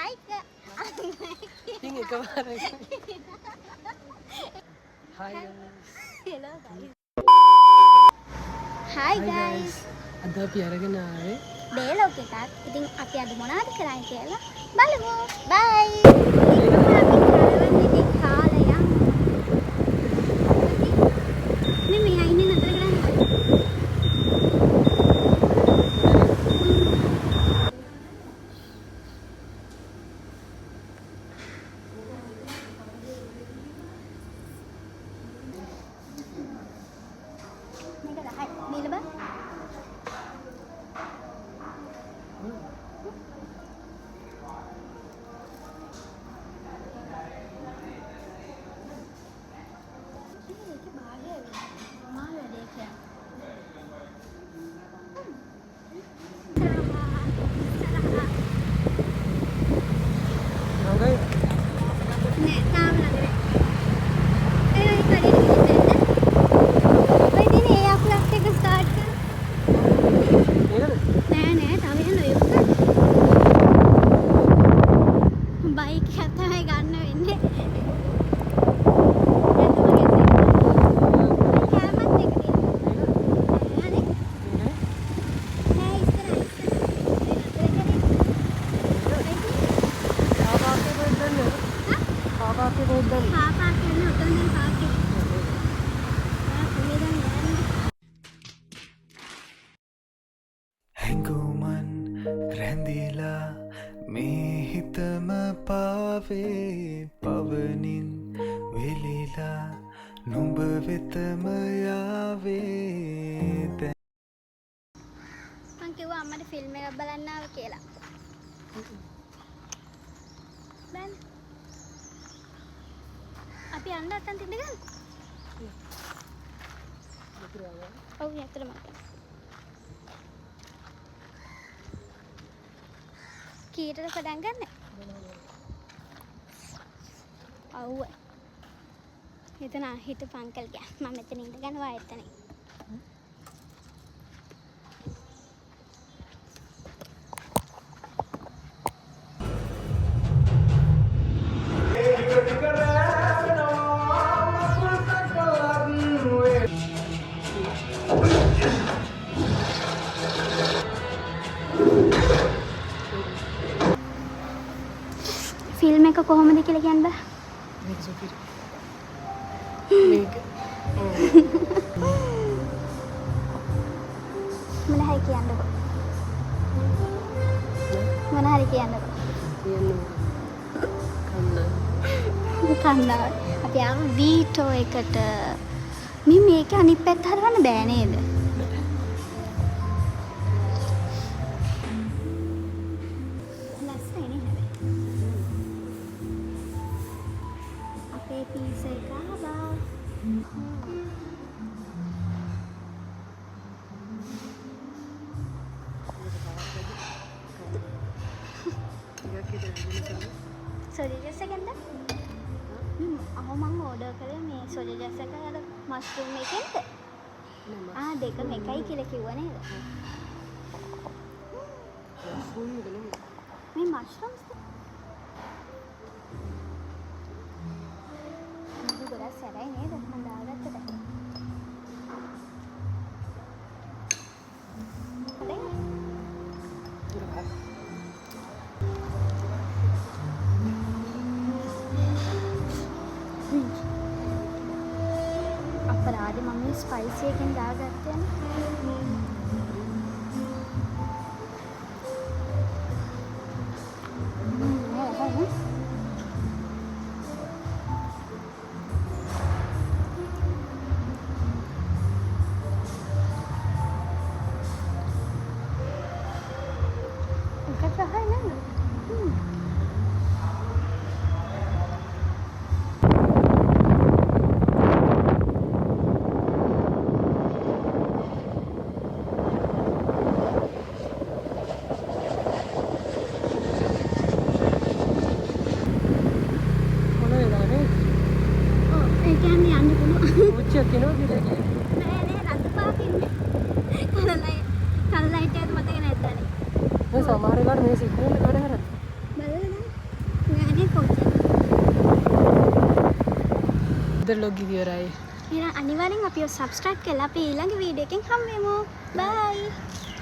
like ඉතින් එකපාරයි. Hi guys. hello guys. Hi guys. අද අපි අරගෙන ආවේ ඩේලොග් එකක්. ඉතින් අපි අද මොනවද කරන්නේ කියලා බලමු. bye. ඉතින් කාලය මේ අයිනේ නතර කරන්නේ. හැඟුමන් රැඳිලා මේ හිතම පාවේ පවනින් වෙලිලා නුඹ වෙතම යාවේ දැන් මං කිව්වා අම්මට ෆිල්ම් එකක් බලන්න ආව කියලා. දැන් අපි යන්න නැත්තම් තින්න ගන්න. ඔව් යතරම. කීයටද පටන් ගන්න? ඔව්. හිතන හිටපු අංකල් ගියා. මම මෙතන ඉඳගෙන වායත්තනේ. ෆිල්ම් එක කොහොමද කියලා කියන්න බෑ. මේක සුපිරි. මේක මොන හරි කියන්නකෝ. මොන හරි කියන්නකෝ. කන්නා. අපි ආව වීටෝ එකට. මේක අනිත් පැත්ත හරවන්න බෑ නේද? ලස්සනයි නේ හැබැයි. අපේ පීස එක ආවා. සොලිජස් එකෙන්ද? මම ඕඩර් කළේ මේ සොලිජස් එක අර මස්රූම් එකෙන්ද? දෙකම එකයි කියලා කිව්වා නේද? මේ මස්රූම්ස් මේක ගොඩක් සැරයි නේද? මම දාගත්තද? අපරාධ මම ස්පයිසි එකෙන් දාගත්තේ සමහර වෙලාවට මේ සිග්නල් එක වැඩ කරන්නේ. බලන්න. අද ලොග් ඉවරයි. එහෙනම් අනිවාර්යෙන් අපිව subscribe කරලා අපි ඊළඟ වීඩියෝ එකෙන් හම්බෙමු. bye